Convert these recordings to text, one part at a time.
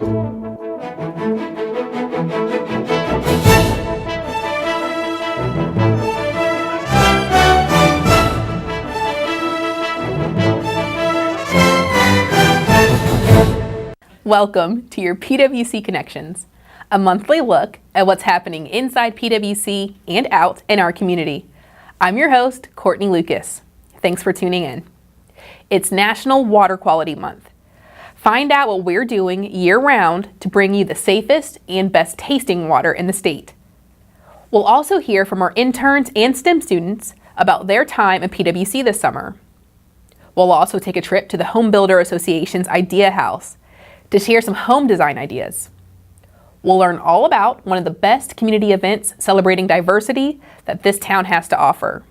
Welcome to your PWC Connections, a monthly look at what's happening inside PWC and out in our community. I'm your host, Courtney Lucas. Thanks for tuning in. It's National Water Quality Month. Find out what we're doing year-round to bring you the safest and best tasting water in the state. We'll also hear from our interns and STEM students about their time at PWC this summer. We'll also take a trip to the Home Builder Association's Idea House to share some home design ideas. We'll learn all about one of the best community events celebrating diversity that this town has to offer.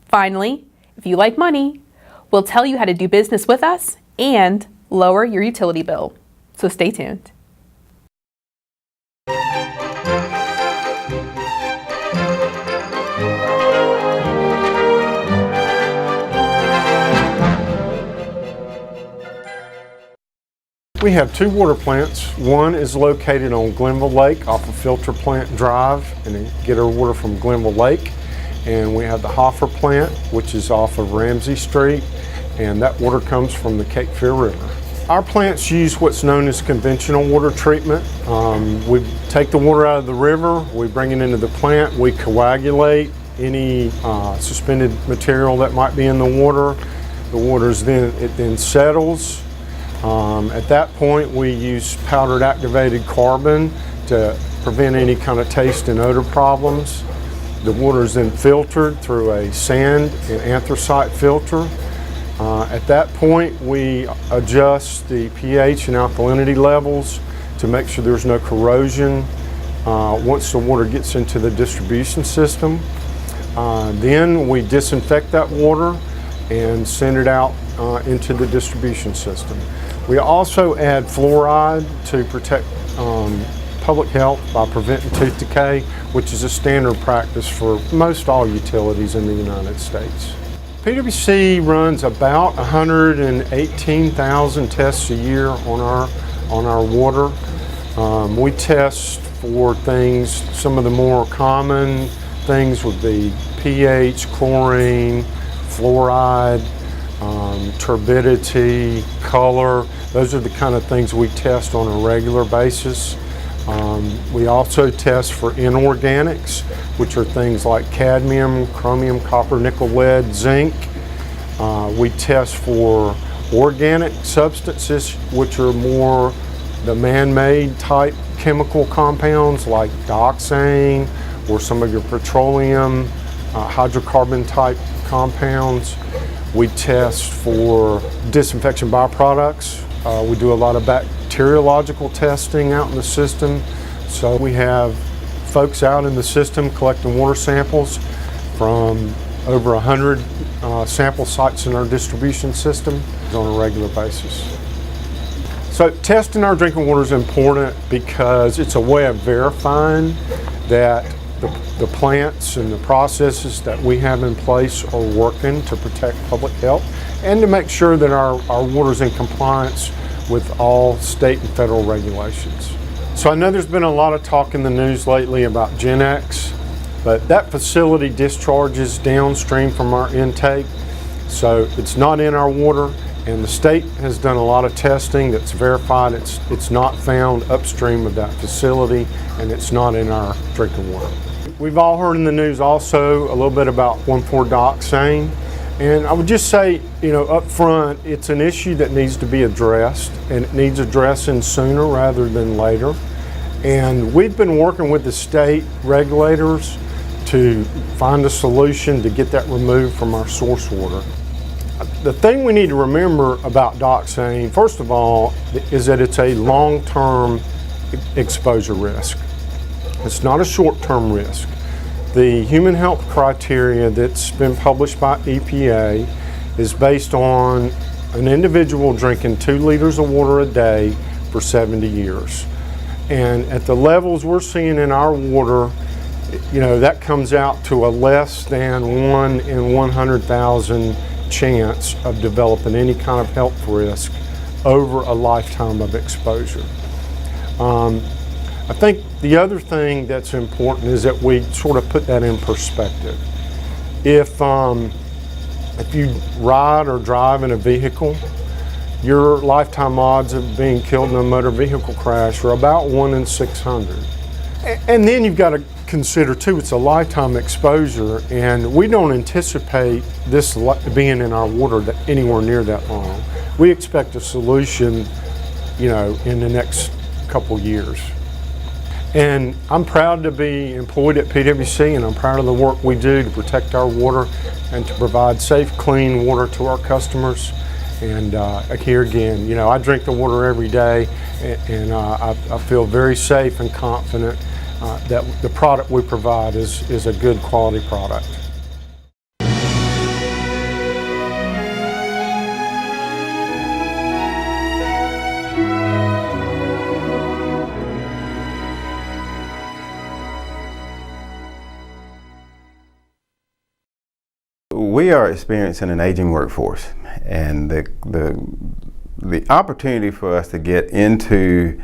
Finally, if you like money, we'll tell you how to do business with us and lower your utility bill. So stay tuned. We have two water plants. One is located on Glenville Lake off of Filter Plant Drive, and they get our water from Glenville Lake. And we have the Hoffer plant, which is off of Ramsey Street, and that water comes from the Cape Fear River. Our plants use what's known as conventional water treatment. We take the water out of the river, we bring it into the plant, we coagulate any suspended material that might be in the water. The water's then settles. At that point, we use powdered activated carbon to prevent any kind of taste and odor problems. The water is then filtered through a sand and anthracite filter. At that point, we adjust the pH and alkalinity levels to make sure there's no corrosion once the water gets into the distribution system. Then we disinfect that water and send it out into the distribution system. We also add fluoride to protect public health by preventing tooth decay, which is a standard practice for most all utilities in the United States. PWC runs about 118,000 tests a year on our water. We test for things, some of the more common things would be pH, chlorine, fluoride, turbidity, color. Those are the kind of things we test on a regular basis. We also test for inorganics, which are things like cadmium, chromium, copper, nickel, lead, zinc. We test for organic substances, which are more the man-made type chemical compounds like dioxane or some of your petroleum, hydrocarbon type compounds. We test for disinfection byproducts. We do a lot of bacteriological testing out in the system. So we have folks out in the system collecting water samples from over 100 sample sites in our distribution system on a regular basis. So testing our drinking water is important because it's a way of verifying that the plants and the processes that we have in place are working to protect public health and to make sure that our water is in compliance with all state and federal regulations. So I know there's been a lot of talk in the news lately about Gen X, but that facility discharges downstream from our intake, so it's not in our water, and the state has done a lot of testing that's verified it's not found upstream of that facility, and it's not in our drinking water. We've all heard in the news also a little bit about 1,4-dioxane, and I would just say, up front, it's an issue that needs to be addressed, and it needs addressing sooner rather than later. And we've been working with the state regulators to find a solution to get that removed from our source water. The thing we need to remember about dioxane, first of all, is that it's a long-term exposure risk. It's not a short-term risk. The human health criteria that's been published by EPA is based on an individual drinking 2 liters of water a day for 70 years. And at the levels we're seeing in our water, that comes out to a less than 1 in 100,000 chance of developing any kind of health risk over a lifetime of exposure. I think the other thing that's important is that we sort of put that in perspective. If you ride or drive in a vehicle, your lifetime odds of being killed in a motor vehicle crash are about 1 in 600. And then you've got to consider too, it's a lifetime exposure, and we don't anticipate this being in our water anywhere near that long. We expect a solution, in the next couple years. And I'm proud to be employed at PWC, and I'm proud of the work we do to protect our water and to provide safe, clean water to our customers. And here again, I drink the water every day, and I feel very safe and confident that the product we provide is a good quality product. We are experiencing an aging workforce, and the opportunity for us to get into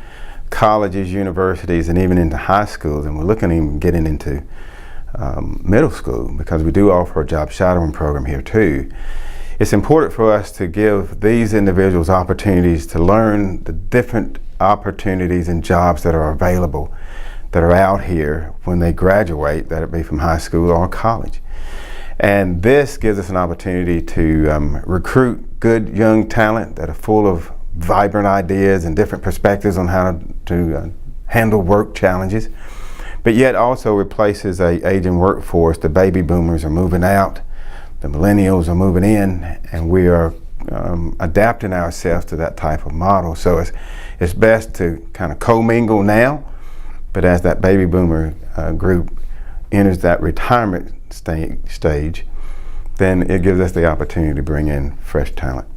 colleges, universities, and even into high schools, and we're looking at even getting into middle school, because we do offer a job shadowing program here too. It's important for us to give these individuals opportunities to learn the different opportunities and jobs that are available, that are out here when they graduate, that it be from high school or college. And this gives us an opportunity to recruit good young talent that are full of vibrant ideas and different perspectives on how to handle work challenges, but yet also replaces an aging workforce. The baby boomers are moving out, the millennials are moving in, and we are adapting ourselves to that type of model. So it's best to kind of commingle now, but as that baby boomer group enters that retirement stage, then it gives us the opportunity to bring in fresh talent.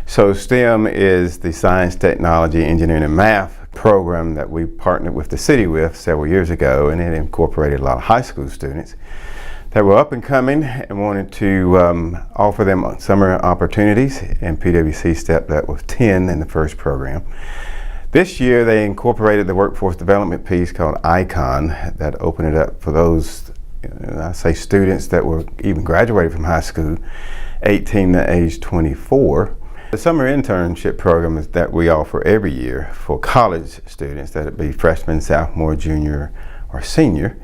So STEM is the science, technology, engineering, and math program that we partnered with the city with several years ago, and it incorporated a lot of high school students that were up and coming and wanted to offer them summer opportunities, and PWC stepped up with 10 in the first program. This year they incorporated the workforce development piece called ICON that opened it up for those I say students that were even graduated from high school, 18 to age 24. The summer internship program is that we offer every year for college students, that it be freshman, sophomore, junior, or senior.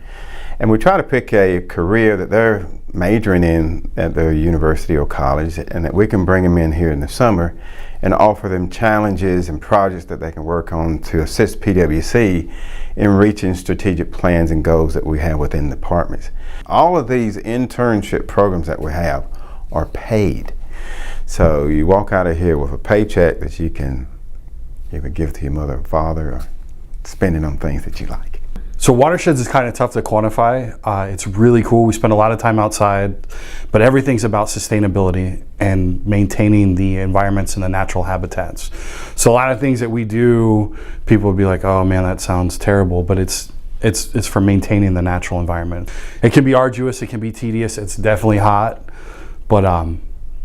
And we try to pick a career that they're majoring in at their university or college, and that we can bring them in here in the summer and offer them challenges and projects that they can work on to assist PWC in reaching strategic plans and goals that we have within departments. All of these internship programs that we have are paid. So you walk out of here with a paycheck that you can either give to your mother and father or spend it on things that you like. So watersheds is kind of tough to quantify. It's really cool. We spend a lot of time outside, but everything's about sustainability and maintaining the environments and the natural habitats. So a lot of things that we do, people would be like, oh man, that sounds terrible, but it's for maintaining the natural environment. It can be arduous, it can be tedious, it's definitely hot, but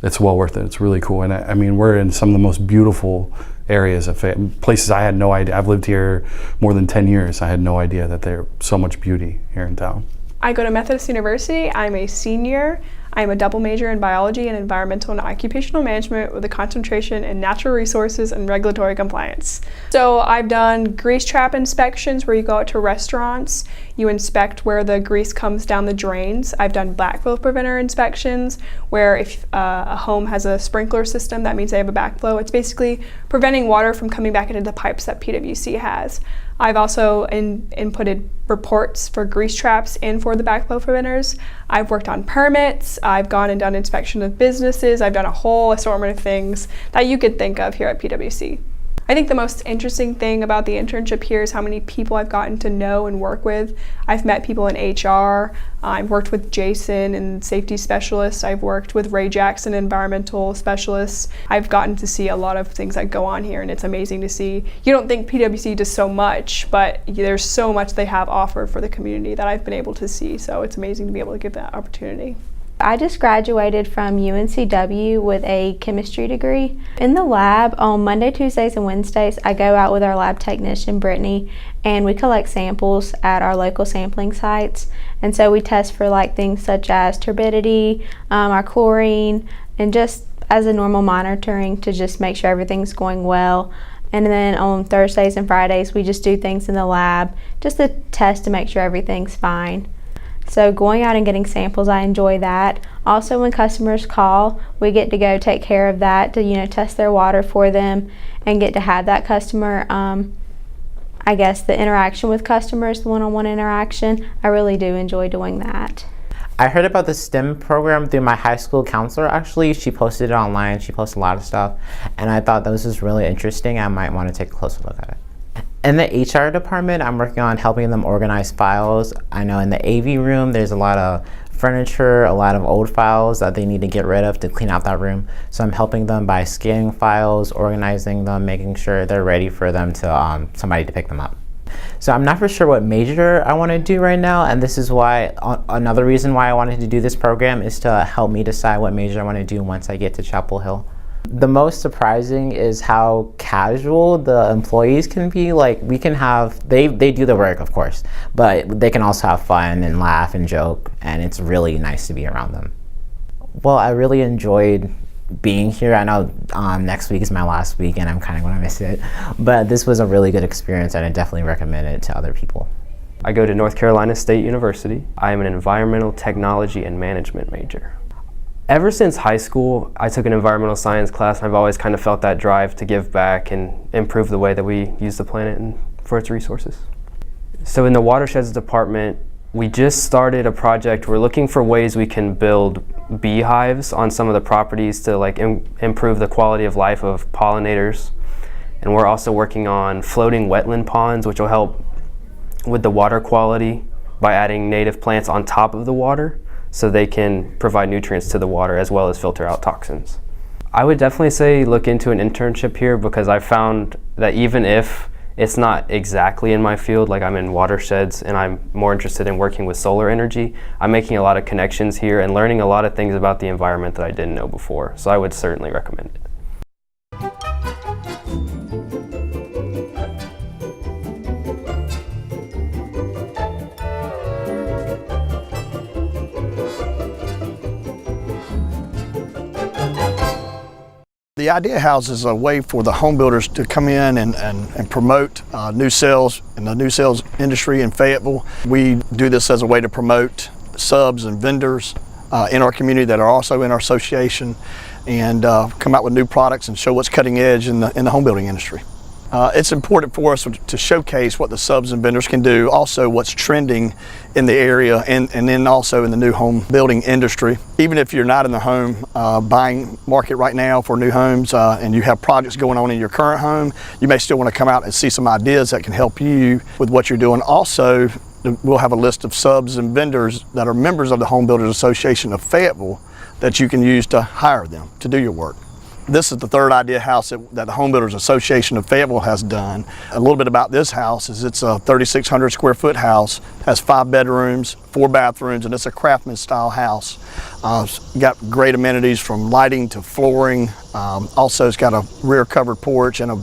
it's well worth it. It's really cool. And I mean, we're in some of the most beautiful areas of places I had no idea. I've lived here more than 10 years. I had no idea that there's so much beauty here in town. I go to Methodist University. I'm a senior. I'm a double major in biology and environmental and occupational management with a concentration in natural resources and regulatory compliance. So I've done grease trap inspections where you go out to restaurants, you inspect where the grease comes down the drains. I've done backflow preventer inspections where if a home has a sprinkler system, that means they have a backflow. It's basically preventing water from coming back into the pipes that PWC has. I've also inputted reports for grease traps and for the backflow preventers. I've worked on permits. I've gone and done inspection of businesses. I've done a whole assortment of things that you could think of here at PWC. I think the most interesting thing about the internship here is how many people I've gotten to know and work with. I've met people in HR. I've worked with Jason and safety specialists. I've worked with Ray Jackson, environmental specialists. I've gotten to see a lot of things that go on here, and it's amazing to see. You don't think PWC does so much, but there's so much they have offered for the community that I've been able to see, so it's amazing to be able to give that opportunity. I just graduated from UNCW with a chemistry degree. In the lab, on Monday, Tuesdays, and Wednesdays, I go out with our lab technician, Brittany, and we collect samples at our local sampling sites. And so we test for like things such as turbidity, our chlorine, and just as a normal monitoring to just make sure everything's going well. And then on Thursdays and Fridays, we just do things in the lab just to test to make sure everything's fine. So going out and getting samples, I enjoy that. Also, when customers call, we get to go take care of that to, test their water for them and get to have that customer, I guess the interaction with customers, the one-on-one interaction. I really do enjoy doing that. I heard about the STEM program through my high school counselor. Actually, she posted it online. She posted a lot of stuff, and I thought this was really interesting. I might want to take a closer look at it. In the HR department, I'm working on helping them organize files. I know in the AV room, there's a lot of furniture, a lot of old files that they need to get rid of to clean out that room. So I'm helping them by scanning files, organizing them, making sure they're ready for them to somebody to pick them up. So I'm not for sure what major I want to do right now, and this is why another reason why I wanted to do this program is to help me decide what major I want to do once I get to Chapel Hill. The most surprising is how casual the employees can be. Like, we can have, they do the work, of course, but they can also have fun and laugh and joke, and it's really nice to be around them. Well, I really enjoyed being here. I know next week is my last week and I'm kind of going to miss it, but this was a really good experience and I definitely recommend it to other people. I go to North Carolina State University. I am an environmental technology and management major. Ever since high school, I took an environmental science class and I've always kind of felt that drive to give back and improve the way that we use the planet and for its resources. So in the watersheds department, we just started a project. We're looking for ways we can build beehives on some of the properties to improve the quality of life of pollinators. And we're also working on floating wetland ponds, which will help with the water quality by adding native plants on top of the water so they can provide nutrients to the water as well as filter out toxins. I would definitely say look into an internship here because I found that even if it's not exactly in my field, like I'm in watersheds and I'm more interested in working with solar energy, I'm making a lot of connections here and learning a lot of things about the environment that I didn't know before. So I would certainly recommend it. The Idea House is a way for the home builders to come in and promote new sales in the new sales industry in Fayetteville. We do this as a way to promote subs and vendors in our community that are also in our association and come out with new products and show what's cutting edge in the home building industry. It's important for us to showcase what the subs and vendors can do, also what's trending in the area and then also in the new home building industry. Even if you're not in the home buying market right now for new homes and you have projects going on in your current home, you may still want to come out and see some ideas that can help you with what you're doing. Also, we'll have a list of subs and vendors that are members of the Home Builders Association of Fayetteville that you can use to hire them to do your work. This is the third Idea House that the Home Builders Association of Fayetteville has done. A little bit about this house is it's a 3,600 square foot house, has 5 bedrooms, 4 bathrooms, and it's a craftsman style house. It's got great amenities from lighting to flooring. Also it's got a rear covered porch and a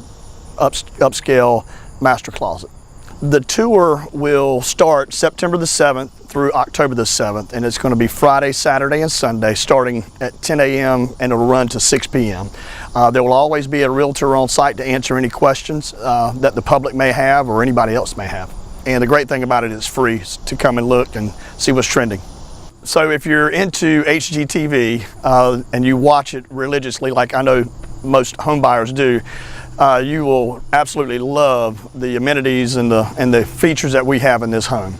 upscale master closet. The tour will start September the 7th through October the 7th, and it's going to be Friday, Saturday, and Sunday starting at 10 a.m. and it'll run to 6 p.m. There will always be a realtor on site to answer any questions that the public may have or anybody else may have. And the great thing about it is free to come and look and see what's trending. So if you're into HGTV and you watch it religiously like I know most home buyers do, you will absolutely love the amenities and the features that we have in this home.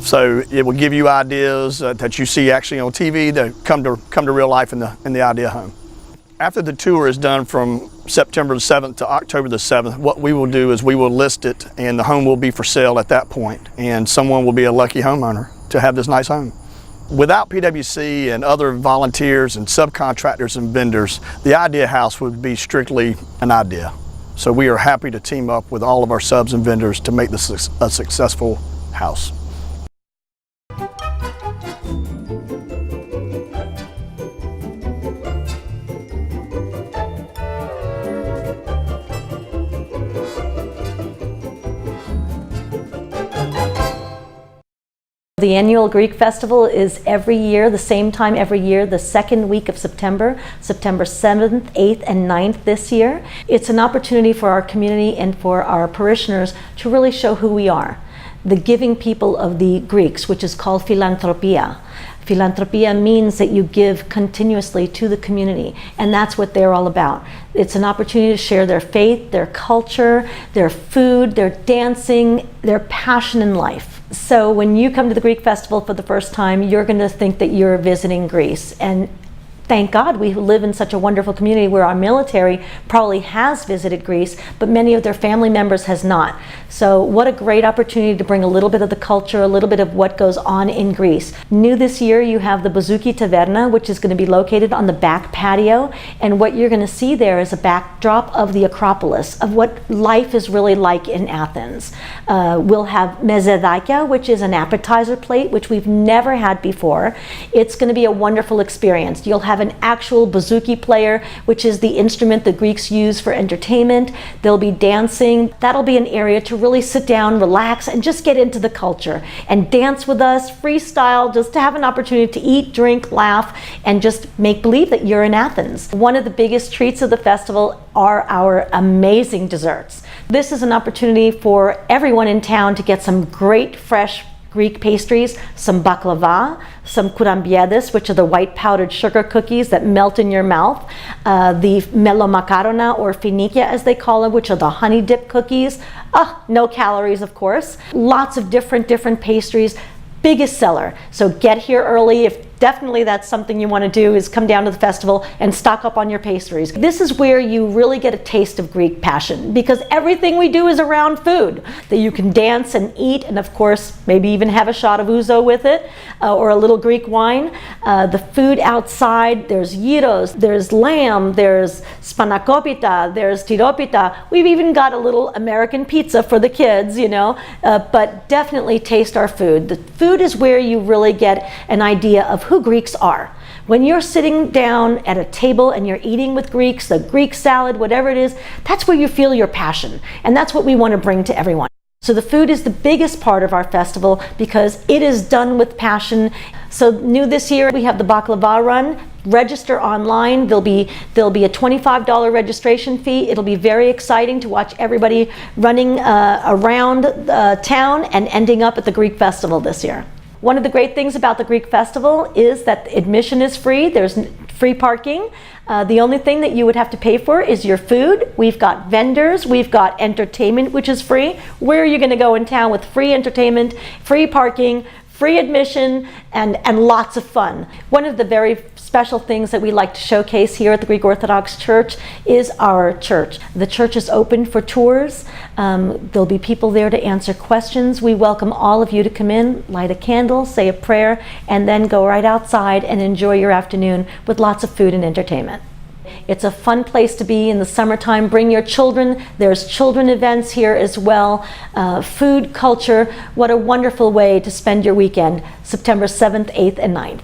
So it will give you ideas that you see actually on TV that come to real life in the Idea home. After the tour is done from September the 7th to October the 7th, what we will do is we will list it and the home will be for sale at that point, and someone will be a lucky homeowner to have this nice home. Without PWC and other volunteers and subcontractors and vendors, the Idea House would be strictly an idea. So we are happy to team up with all of our subs and vendors to make this a successful house. The annual Greek Festival is every year, the same time every year, the second week of September, September 7th, 8th, and 9th this year. It's an opportunity for our community and for our parishioners to really show who we are. The giving people of the Greeks, which is called philanthropia. Philanthropia means that you give continuously to the community, and that's what they're all about. It's an opportunity to share their faith, their culture, their food, their dancing, their passion in life. So when you come to the Greek Festival for the first time, you're going to think that you're visiting Greece. And thank God we live in such a wonderful community where our military probably has visited Greece, but many of their family members has not. So what a great opportunity to bring a little bit of the culture, a little bit of what goes on in Greece. New this year, you have the Bouzouki Taverna, which is going to be located on the back patio. And what you're going to see there is a backdrop of the Acropolis, of what life is really like in Athens. We'll have mezedakia, which is an appetizer plate, which we've never had before. It's going to be a wonderful experience. You'll have an actual bouzouki player, which is the instrument the Greeks use for entertainment. There'll be dancing. That'll be an area to really sit down, relax, and just get into the culture and dance with us, freestyle, just to have an opportunity to eat, drink, laugh, and just make believe that you're in Athens. One of the biggest treats of the festival are our amazing desserts. This is an opportunity for everyone in town to get some great fresh Greek pastries, some baklava, some kourambiedis, which are the white powdered sugar cookies that melt in your mouth, the melomakarona or finikia as they call them, which are the honey dip cookies. No calories, of course. Lots of different pastries. Biggest seller. So get here early. If definitely that's something you want to do, is come down to the festival and stock up on your pastries. This is where you really get a taste of Greek passion, because everything we do is around food, that you can dance and eat, and of course maybe even have a shot of ouzo with it, or a little Greek wine. The food outside, there's gyros, there's lamb, there's spanakopita, there's tiropita. We've even got a little American pizza for the kids, you know, but definitely taste our food. The food is where you really get an idea of who Greeks are. When you're sitting down at a table and you're eating with Greeks, the Greek salad, whatever it is, that's where you feel your passion. And that's what we want to bring to everyone. So the food is the biggest part of our festival because it is done with passion. So new this year, we have the baklava run. Register online. There'll be a $25 registration fee. It'll be very exciting to watch everybody running around town and ending up at the Greek Festival this year. One of the great things about the Greek Festival is that admission is free. There's free parking. The only thing that you would have to pay for is your food. We've got vendors. We've got entertainment, which is free. Where are you going to go in town with free entertainment, free parking, free admission, and lots of fun? One of the very special things that we like to showcase here at the Greek Orthodox Church is our church. The church is open for tours. There'll be people there to answer questions. We welcome all of you to come in, light a candle, say a prayer, and then go right outside and enjoy your afternoon with lots of food and entertainment. It's a fun place to be in the summertime. Bring your children. There's children events here as well. Food, culture. What a wonderful way to spend your weekend, September 7th, 8th, and 9th.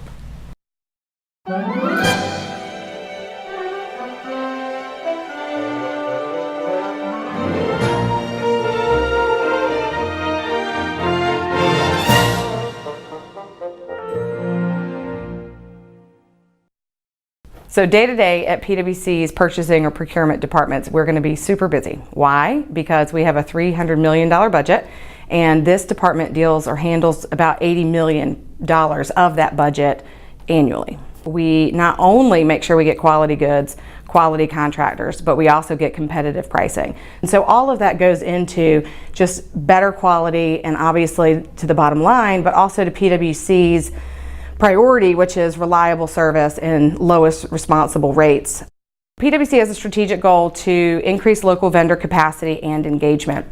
So day to day at PWC's purchasing or procurement departments, we're going to be super busy. Why? Because we have a $300 million budget, and this department deals or handles about $80 million of that budget annually. We not only make sure we get quality goods, quality contractors, but we also get competitive pricing. And so all of that goes into just better quality and obviously to the bottom line, but also to PWC's priority, which is reliable service and lowest responsible rates. PWC has a strategic goal to increase local vendor capacity and engagement.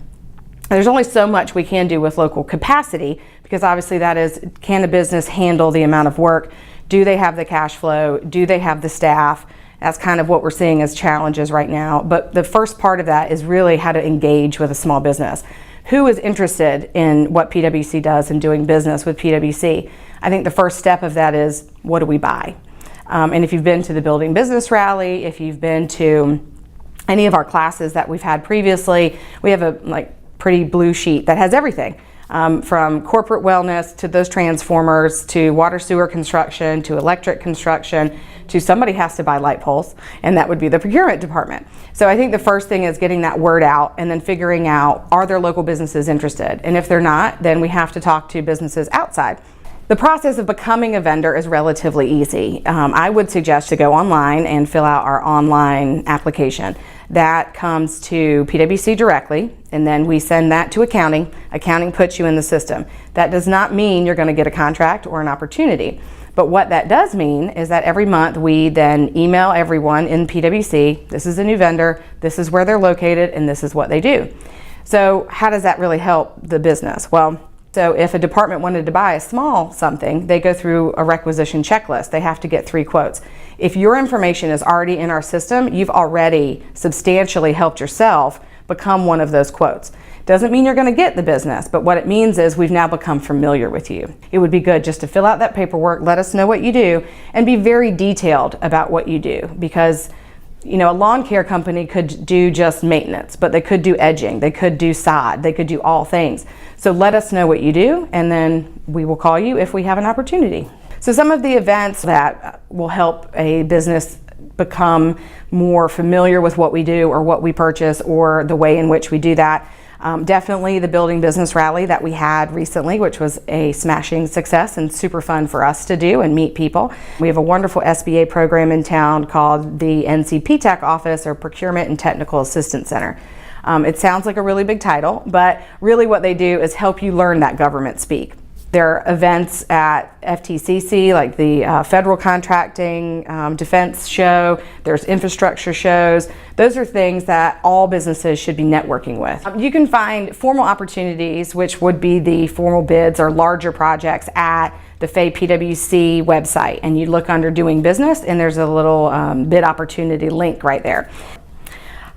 There's only so much we can do with local capacity, because obviously that is, can a business handle the amount of work? Do they have the cash flow? Do they have the staff? That's kind of what we're seeing as challenges right now. But the first part of that is really how to engage with a small business. Who is interested in what PWC does and doing business with PWC? I think the first step of that is, what do we buy? And if you've been to the Building Business Rally, if you've been to any of our classes that we've had previously, we have a pretty blue sheet that has everything. from corporate wellness to those transformers to water sewer construction to electric construction to somebody has to buy light poles, and that would be the procurement department. So I think the first thing is getting that word out and then figuring out, are there local businesses interested? And if they're not, then we have to talk to businesses outside. The process of becoming a vendor is relatively easy. I would suggest to go online and fill out our online application. That comes to PWC directly, and then we send that to accounting. Accounting puts you in the system. That does not mean you're going to get a contract or an opportunity. But what that does mean is that every month we then email everyone in PWC, this is a new vendor, this is where they're located, and this is what they do. So how does that really help the business? Well, so if a department wanted to buy a small something, they go through a requisition checklist. They have to get 3 quotes. If your information is already in our system, you've already substantially helped yourself become one of those quotes. Doesn't mean you're going to get the business, but what it means is we've now become familiar with you. It would be good just to fill out that paperwork, let us know what you do, and be very detailed about what you do, because a lawn care company could do just maintenance, but they could do edging, they could do sod, they could do all things. So let us know what you do, and then we will call you if we have an opportunity. So some of the events that will help a business become more familiar with what we do or what we purchase or the way in which we do that. Definitely the Building Business Rally that we had recently, which was a smashing success and super fun for us to do and meet people. We have a wonderful SBA program in town called the NCPTAC Office, or Procurement and Technical Assistance Center. It sounds like a really big title, but really what they do is help you learn that government speak. There are events at FTCC, like the Federal Contracting Defense Show. There's infrastructure shows. Those are things that all businesses should be networking with. You can find formal opportunities, which would be the formal bids or larger projects, at the Fay PWC website. And you look under Doing Business, and there's a little bid opportunity link right there.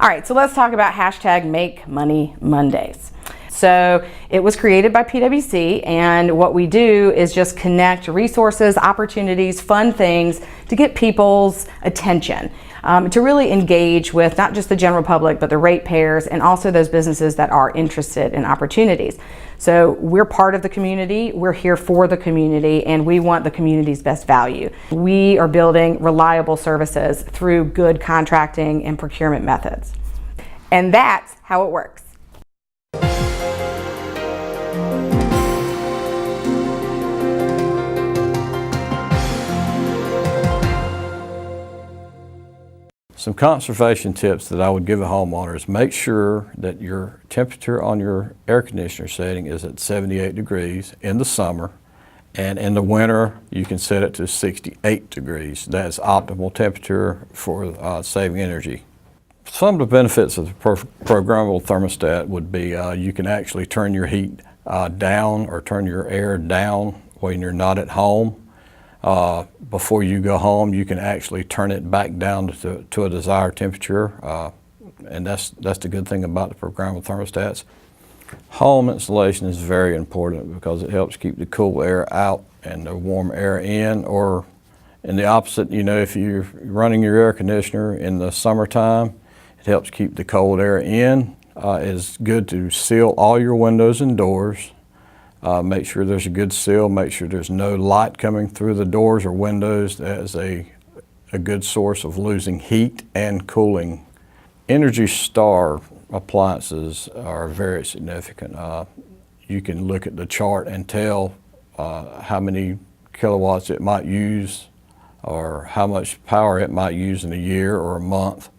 All right, so let's talk about hashtag Make Money Mondays. So it was created by PWC, and what we do is just connect resources, opportunities, fun things to get people's attention, to really engage with not just the general public, but the ratepayers and also those businesses that are interested in opportunities. So we're part of the community, we're here for the community, and we want the community's best value. We are building reliable services through good contracting and procurement methods. And that's how it works. Some conservation tips that I would give a homeowner is make sure that your temperature on your air conditioner setting is at 78 degrees in the summer, and in the winter you can set it to 68 degrees. That's optimal temperature for saving energy. Some of the benefits of the programmable thermostat would be you can actually turn your heat down or turn your air down when you're not at home. Before you go home, you can actually turn it back down to a desired temperature, and that's the good thing about the programmable thermostats. Home insulation is very important because it helps keep the cool air out and the warm air in, or in the opposite, if you're running your air conditioner in the summertime, it helps keep the cold air in. It's good to seal all your windows and doors. Make sure there's a good seal, make sure there's no light coming through the doors or windows. That is a good source of losing heat and cooling. Energy Star appliances are very significant. You can look at the chart and tell how many kilowatts it might use or how much power it might use in a year or a month.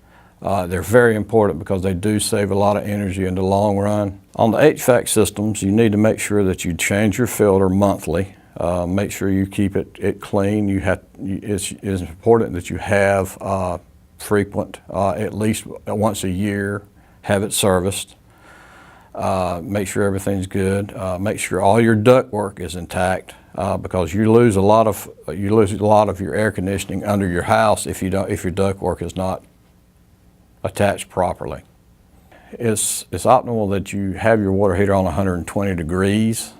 They're very important because they do save a lot of energy in the long run. On the HVAC systems, you need to make sure that you change your filter monthly. Make sure you keep it clean. It's important that you have frequent, at least once a year, have it serviced. Make sure everything's good. Make sure all your duct work is intact because you lose a lot of your air conditioning under your house if your duct work is not attached properly. It's optimal that you have your water heater on 120 degrees.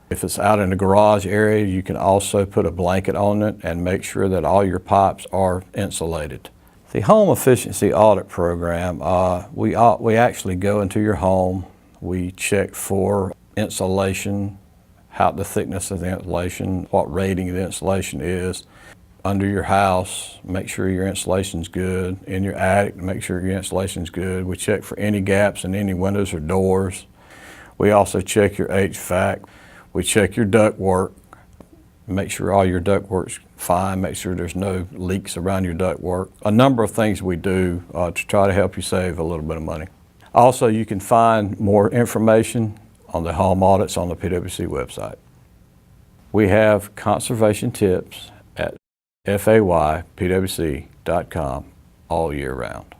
If it's out in the garage area, you can also put a blanket on it and make sure that all your pipes are insulated. The Home Efficiency Audit Program, we actually go into your home, we check for insulation, how the thickness of the insulation, what rating the insulation is. Under your house, make sure your insulation's good. In your attic, make sure your insulation's good. We check for any gaps in any windows or doors. We also check your HVAC. We check your ductwork. Make sure all your ductwork's fine. Make sure there's no leaks around your ductwork. A number of things we do to try to help you save a little bit of money. Also, you can find more information on the home audits on the PWC website. We have conservation tips at faypwc.com all year round.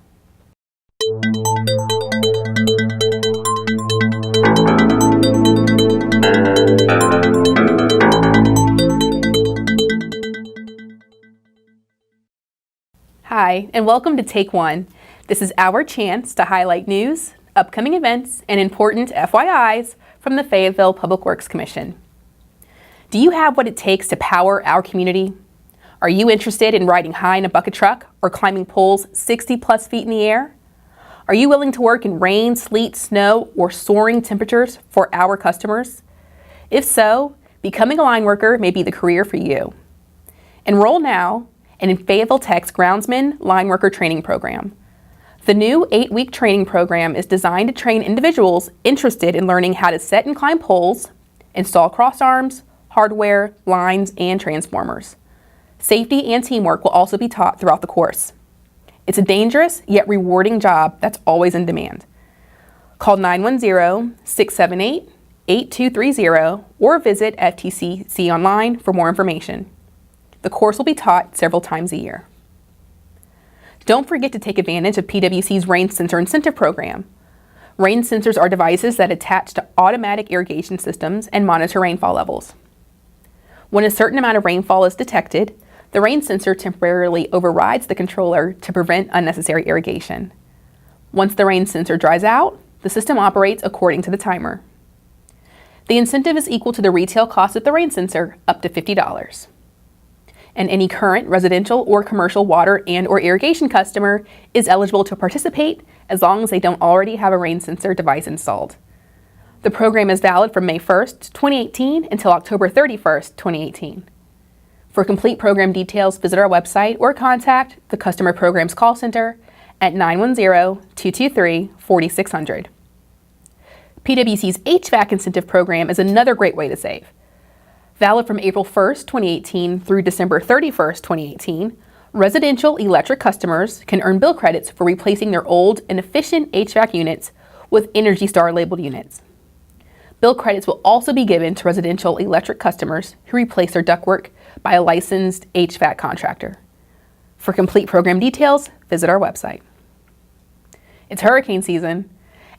Hi, and welcome to Take One. This is our chance to highlight news, upcoming events, and important FYIs from the Fayetteville Public Works Commission. Do you have what it takes to power our community? Are you interested in riding high in a bucket truck or climbing poles 60+ feet in the air? Are you willing to work in rain, sleet, snow, or soaring temperatures for our customers? If so, becoming a line worker may be the career for you. Enroll now in Fayetteville Tech's Groundsman Line Worker Training Program. The new 8-week training program is designed to train individuals interested in learning how to set and climb poles, install crossarms, hardware, lines, and transformers. Safety and teamwork will also be taught throughout the course. It's a dangerous yet rewarding job that's always in demand. Call 910-678-8230 or visit FTCC online for more information. The course will be taught several times a year. Don't forget to take advantage of PWC's Rain Sensor Incentive Program. Rain sensors are devices that attach to automatic irrigation systems and monitor rainfall levels. When a certain amount of rainfall is detected, the rain sensor temporarily overrides the controller to prevent unnecessary irrigation. Once the rain sensor dries out, the system operates according to the timer. The incentive is equal to the retail cost of the rain sensor, up to $50. And any current residential or commercial water and/or irrigation customer is eligible to participate as long as they don't already have a rain sensor device installed. The program is valid from May 1st, 2018 until October 31st, 2018. For complete program details, visit our website or contact the Customer Programs Call Center at 910-223-4600. PWC's HVAC Incentive Program is another great way to save. Valid from April 1st, 2018 through December 31st, 2018, residential electric customers can earn bill credits for replacing their old and efficient HVAC units with ENERGY STAR labeled units. Bill credits will also be given to residential electric customers who replace their ductwork by a licensed HVAC contractor. For complete program details, visit our website. It's hurricane season,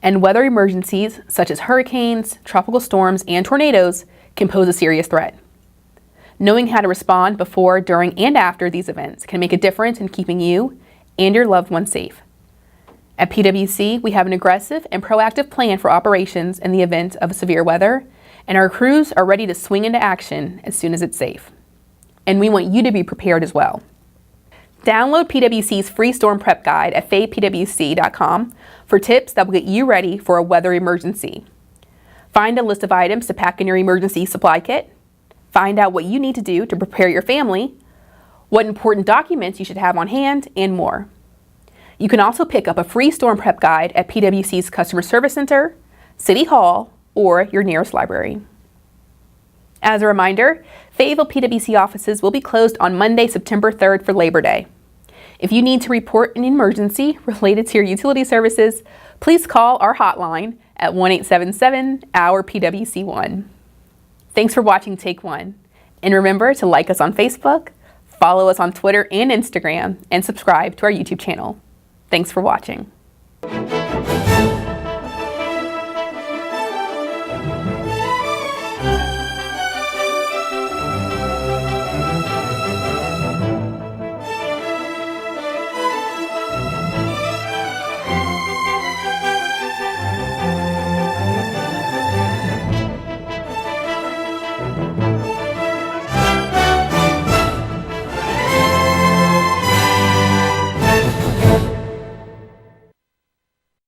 and weather emergencies such as hurricanes, tropical storms, and tornadoes can pose a serious threat. Knowing how to respond before, during, and after these events can make a difference in keeping you and your loved ones safe. At PWC, we have an aggressive and proactive plan for operations in the event of severe weather, and our crews are ready to swing into action as soon as it's safe. And we want you to be prepared as well. Download PWC's free storm prep guide at faypwc.com for tips that will get you ready for a weather emergency. Find a list of items to pack in your emergency supply kit. Find out what you need to do to prepare your family, what important documents you should have on hand, and more. You can also pick up a free storm prep guide at PWC's Customer Service Center, City Hall, or your nearest library. As a reminder, Fayetteville PWC offices will be closed on Monday, September 3rd for Labor Day. If you need to report an emergency related to your utility services, please call our hotline at 1-877-OUR-PWC1. Thanks for watching Take One, and remember to like us on Facebook, follow us on Twitter and Instagram, and subscribe to our YouTube channel. Thanks for watching.